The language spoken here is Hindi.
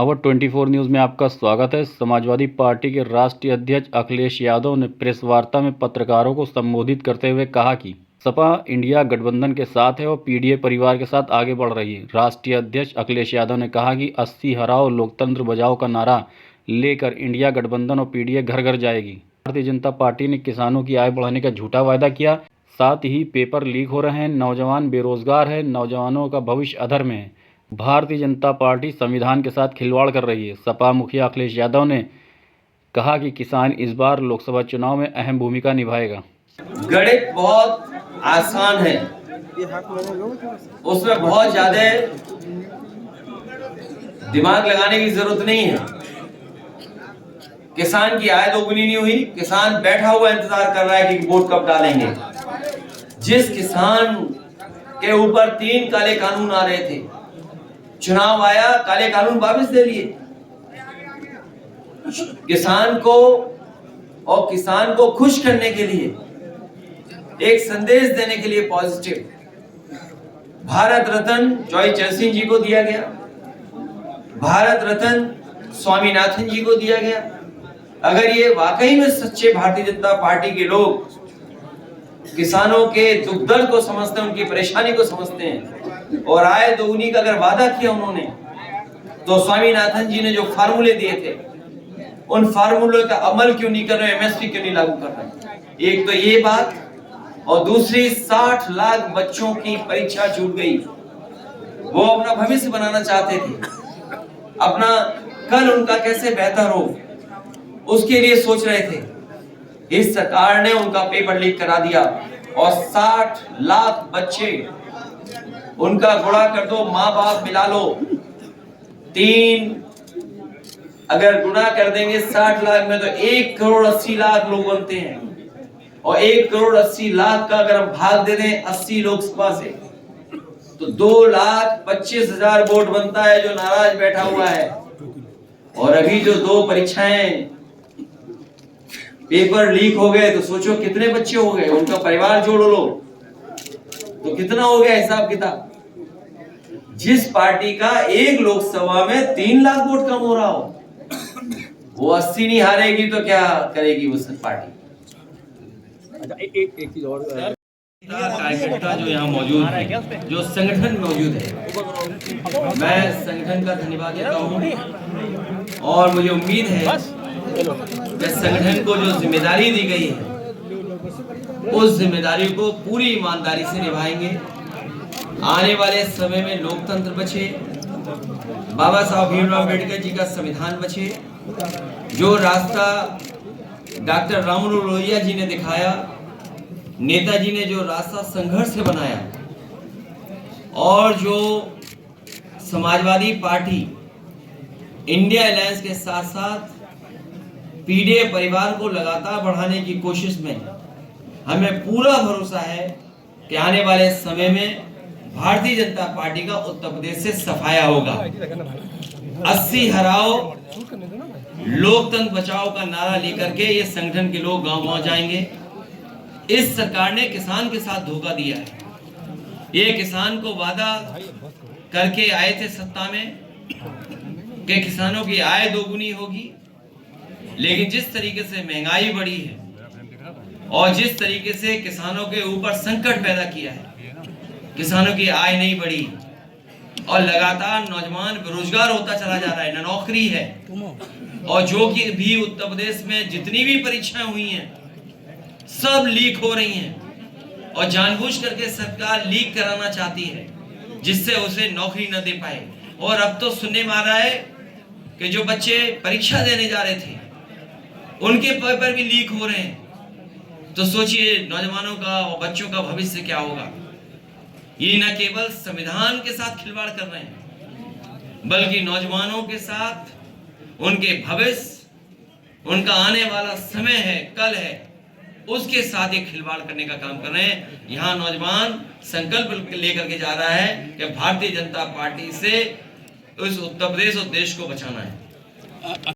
अवर 24 न्यूज़ में आपका स्वागत है। समाजवादी पार्टी के राष्ट्रीय अध्यक्ष अखिलेश यादव ने प्रेस वार्ता में पत्रकारों को संबोधित करते हुए कहा कि सपा इंडिया गठबंधन के साथ है और पीडीए परिवार के साथ आगे बढ़ रही है। राष्ट्रीय अध्यक्ष अखिलेश यादव ने कहा कि 80 हराओ लोकतंत्र बचाओ का नारा लेकर इंडिया गठबंधन और पीडीए घर घर जाएगी। भारतीय जनता पार्टी ने किसानों की आय बढ़ाने का झूठा वायदा किया, साथ ही पेपर लीक हो रहे हैं, नौजवान बेरोजगार है, नौजवानों का भविष्य अधर में है। भारतीय जनता पार्टी संविधान के साथ खिलवाड़ कर रही है। सपा मुखिया अखिलेश यादव ने कहा कि किसान इस बार लोकसभा चुनाव में अहम भूमिका निभाएगा। गणित बहुत आसान है, उसमें बहुत ज्यादा दिमाग लगाने की जरूरत नहीं है। किसान की आय दोगुनी नहीं हुई, किसान बैठा हुआ इंतजार कर रहा है कि वोट कब डालेंगे। जिस किसान के ऊपर 3 काले कानून आ रहे थे, चुनाव आया, काले कानून वापस ले लिए। किसान को खुश करने के लिए, एक संदेश देने के लिए पॉजिटिव भारत रत्न जॉय चरसिंह जी को दिया गया, भारत रत्न स्वामीनाथन जी को दिया गया। अगर ये वाकई में सच्चे भारतीय जनता पार्टी के लोग किसानों के दुख दर्द को समझते हैं, उनकी परेशानी को समझते हैं और आय दोगुनी का अगर वादा किया उन्होंने, तो स्वामीनाथन जी ने जो फार्मूले दिए थे उन फार्मूलों का अमल क्यों नहीं कर रहे, एमएसपी क्यों नहीं लागू कर रहे। एक तो ये बात, और दूसरी 60 लाख बच्चों की परीक्षा छूट गई। वो अपना भविष्य बनाना चाहते थे, अपना कल उनका कैसे बेहतर हो उसके लिए सोच रहे थे। इस सरकार ने उनका पेपर लीक करा दिया और 60 लाख बच्चे, उनका गुणा कर दो, माँ बाप मिला लो, 3 अगर गुणा कर देंगे 60 लाख में तो 1 करोड़ 80 लाख लोग बनते हैं। और 1 करोड़ 80 लाख का अगर हम भाग दे दें 80 लोकसभा से, तो 2,25,000 वोट बनता है जो नाराज बैठा हुआ है। और अभी जो 2 परीक्षाएं पेपर लीक हो गए, तो सोचो कितने बच्चे हो गए, उनका परिवार जोड़ लो तो कितना हो गया हिसाब किताब। जिस पार्टी का एक लोकसभा में 3 लाख वोट कम हो रहा हो, वो 80 नहीं हारेगी तो क्या करेगी वो सब पार्टी। एक चीज और, कार्यकर्ता जो यहाँ मौजूद है, जो संगठन मौजूद है, मैं संगठन का धन्यवाद देता हूँ और मुझे उम्मीद है कि संगठन को जो जिम्मेदारी दी गई है उस जिम्मेदारी को पूरी ईमानदारी से निभाएंगे। आने वाले समय में लोकतंत्र बचे, बाबा साहब भीमराव अम्बेडकर जी का संविधान बचे, जो रास्ता डॉक्टर राममनोहर लोहिया जी ने दिखाया, नेताजी ने जो रास्ता संघर्ष से बनाया, और जो समाजवादी पार्टी इंडिया अलायंस के साथ साथ पीडीए परिवार को लगातार बढ़ाने की कोशिश में, हमें पूरा भरोसा है कि आने वाले समय में भारतीय जनता पार्टी का उत्तर प्रदेश से सफाया होगा। 80 हराओ लोकतंत्र बचाओ का नारा लेकर के ये संगठन के लोग गांव-गांव जाएंगे। इस सरकार ने किसान के साथ धोखा दिया है। ये किसान को वादा करके आए थे सत्ता में कि किसानों की आय दोगुनी होगी, लेकिन जिस तरीके से महंगाई बढ़ी है और जिस तरीके से किसानों के ऊपर संकट पैदा किया है, किसानों की आय नहीं बढ़ी और लगातार नौजवान बेरोजगार होता चला जा रहा है, न नौकरी है। और जो कि भी उत्तर प्रदेश में जितनी भी परीक्षाएं हुई हैं सब लीक हो रही हैं और जानबूझ करके सरकार लीक कराना चाहती है जिससे उसे नौकरी न दे पाए। और अब तो सुनने में आ रहा है कि जो बच्चे परीक्षा देने जा रहे थे उनके पेपर भी लीक हो रहे हैं। तो सोचिए नौजवानों का और बच्चों का भविष्य क्या होगा। ये न केवल संविधान के साथ खिलवाड़ कर रहे हैं, बल्कि नौजवानों के साथ, उनके भविष्य, उनका आने वाला समय है, कल है, उसके साथ ये खिलवाड़ करने का काम कर रहे हैं। यहाँ नौजवान संकल्प लेकर के जा रहा है कि भारतीय जनता पार्टी से उस उत्तर प्रदेश और देश को बचाना है।